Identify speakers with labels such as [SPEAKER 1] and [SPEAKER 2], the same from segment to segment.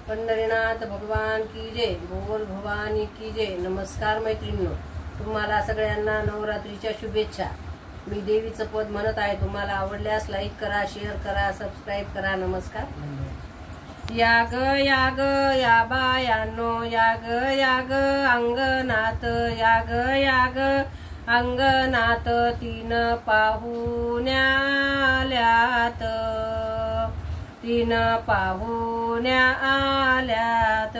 [SPEAKER 1] पंढरीनाथ भगवान की जय, बोल भवानी की जय। नमस्कार मैत्रिणींनो, तुम्हाला सगळ्यांना नवरात्रीच्या शुभेच्छा। मी देवीचं पद म्हणत आहे, तुम्हाला आवडल्यास लाईक करा, शेअर करा, सबस्क्राईब करा। नमस्कार। याग याग या बायांनो, याग याग अंगणात, याग याग अंगणात, तीन पाहुण्या आल्यात, तीन पाहुण्या आल्यात।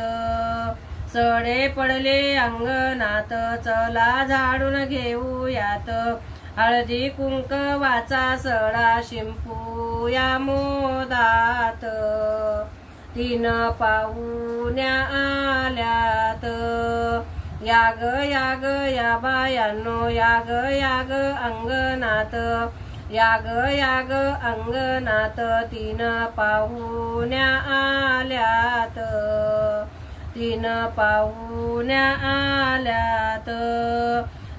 [SPEAKER 1] सडे पडले अंगणात, चला झाडून घेऊयात, हळदी कुंकवाचा सडा शिंपूया मोदात, तीन पाहुण्या आल्यात। याग याग या बायांनो, याग याग अंगणात, याग याग अंगणात, तीन पाहुण्या आल्यात, तीन पाहुण्या आल्यात।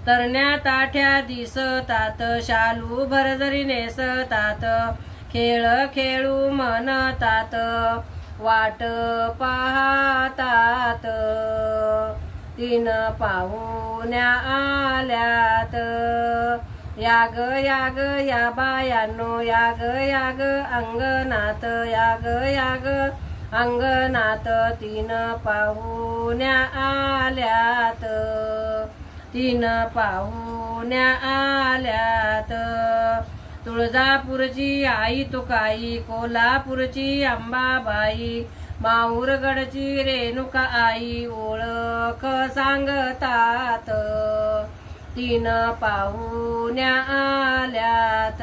[SPEAKER 1] तरण्या ताठ्या दिसतात, शालू भरजरी नेसतात, खेळ खेळू म्हणतात, वाट पाहतात, तीन पाहुण्या आल्यात। याग याग या बायांनो, याग याग अंगणात, याग याग अंगणात, तीन पाहुण्या आल्यात, तीन पाहुण्या आल्यात। तुळजापूरची आई तुकाई, कोल्हापूरची अंबाबाई, माहूरगडची रेणुका आई, ओळख सांगतात, तीन पाहुण्या आल्यात।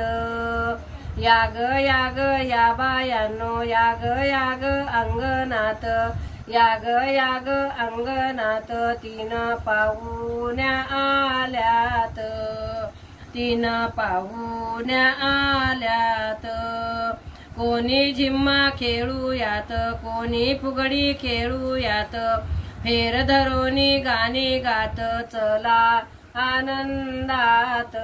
[SPEAKER 1] याग याग या बायांनो, याग याग अंगणात, याग याग अंगणात, तीन पाहुण्या आल्यात, तीन पाहुण्या आल्यात। कोणी झिम्मा खेळूयात, कोणी फुगडी खेळूयात, फेर धरोनी गाणी गात, चला आनंदात,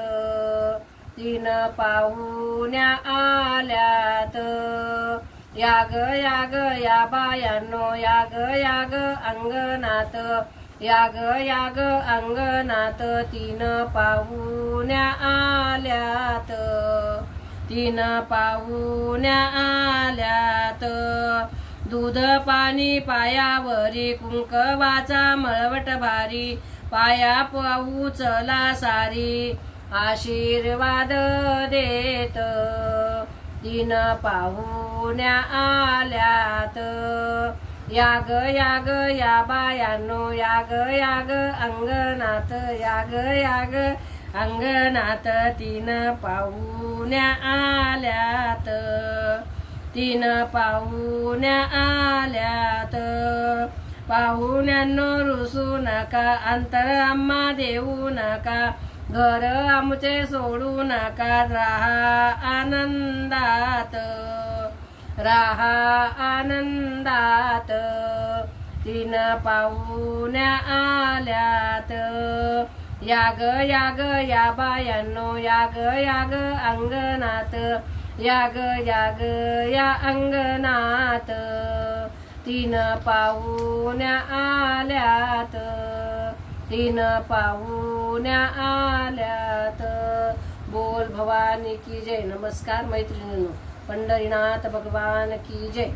[SPEAKER 1] तीन पाहुण्या आल्यात। याग याग या बायांनो, याग याग अंगणात, याग याग अंगणात, तीन पाहुण्या आल्यात, तीन पाहुण्या आल्यात। दूध पाणी पायावरी, कुंकवाचा मळवट भारी, पाया पाहू चला सारी, आशीर्वाद देत, तीन पाहुण्या आल्यात। याग याग या बायांनो, याग याग अंगणात, याग याग अंगणात, तीन पाहुण्या आल्यात, तीन पाहुण्या आल्यात। पाहुण्यांनो रुसू नका, अंतर आम्हा देऊ नका, घर आमचे सोडू नका, राहा आनंदात, राहा आनंदात, तीन पाहुण्या आल्यात। याग याग या बायांनो, याग याग अंगणात, याग याग या अंगणात, तीन पाहुण्या आल्यात, तीन पाहुण्या आल्यात। बोल भवानी की जय। नमस्कार मैत्रिणींनो, पंढरीनाथ भगवान की जय।